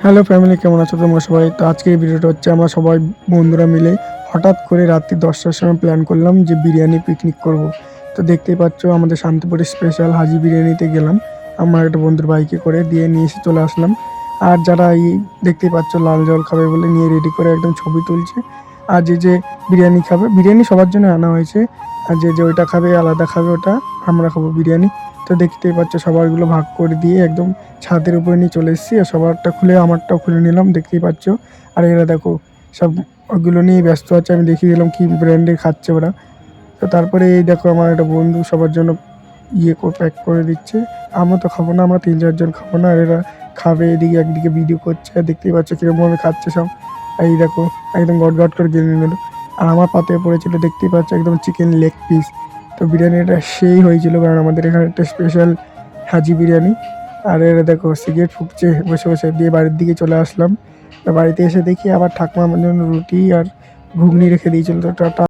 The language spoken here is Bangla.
হ্যালো ফ্যামিলি, কেমন আছো তোমরা সবাই? তো আজকের এই ভিডিওটা হচ্ছে আমরা সবাই বন্ধুরা মিলে হঠাৎ করে রাত্রি 10টার সময় প্ল্যান করলাম যে বিরিয়ানি পিকনিক করব। তো দেখতেই পাচ্ছ আমাদের শান্তিপুরের স্পেশাল হাজি বিরিয়ানিতে গেলাম। আমার একটা বন্ধুর বাইকে করে দিয়ে নিয়ে এসে চলে আসলাম। আর যারা এই দেখতেই পাচ্ছ লাল জল খাবে বলে নিয়ে রেডি করে একদম ছবি তুলছে। আর যে বিরিয়ানি খাবে, বিরিয়ানি সবার জন্য আনা হয়েছে। আর যে ওইটা খাবে আলাদা খাবে, ওটা আমরা খাবো বিরিয়ানি। তো দেখতেই পাচ্ছ সবারগুলো ভাগ করে দিয়ে একদম ছাদের উপরে নিয়ে চলে এসেছি। আর সবারটা খুলে আমারটাও খুলে নিলাম, দেখতেই পাচ্ছ। আর এরা দেখো সব ওগুলো নিয়ে ব্যস্ত আছে, আমি দেখিয়ে দিলাম কি ব্র্যান্ডের খাচ্ছে ওরা। তো তারপরে এই দেখো আমার একটা বন্ধু সবার জন্য প্যাক করে দিচ্ছে। আমরা তো খাবো না, আমরা 3-4 জন খাবো না, আর এরা খাবে। এদিকে একদিকে ভিডিও করছে, আর দেখতেই পাচ্ছ কীরকমভাবে খাচ্ছে সব। এই দেখো একদম গট গট করে গিলে নিল। আর আমার পাতে পড়েছিল দেখতেই পাচ্ছ একদম চিকেন লেগ পিস। তো বিরিয়ানিটা সেই হয়েছিল, কারণ আমাদের এখানে একটা স্পেশাল হাজি বিরিয়ানি। আর এরা দেখো সিগারেট ফুঁকছে বসে বসে, দিয়ে বাড়ির দিকে চলে আসলাম। তো বাড়িতে এসে দেখি আবার ঠাকুমা আমার জন্য রুটি আর ঘুগনি রেখে দিয়েছিল। তো টাটা।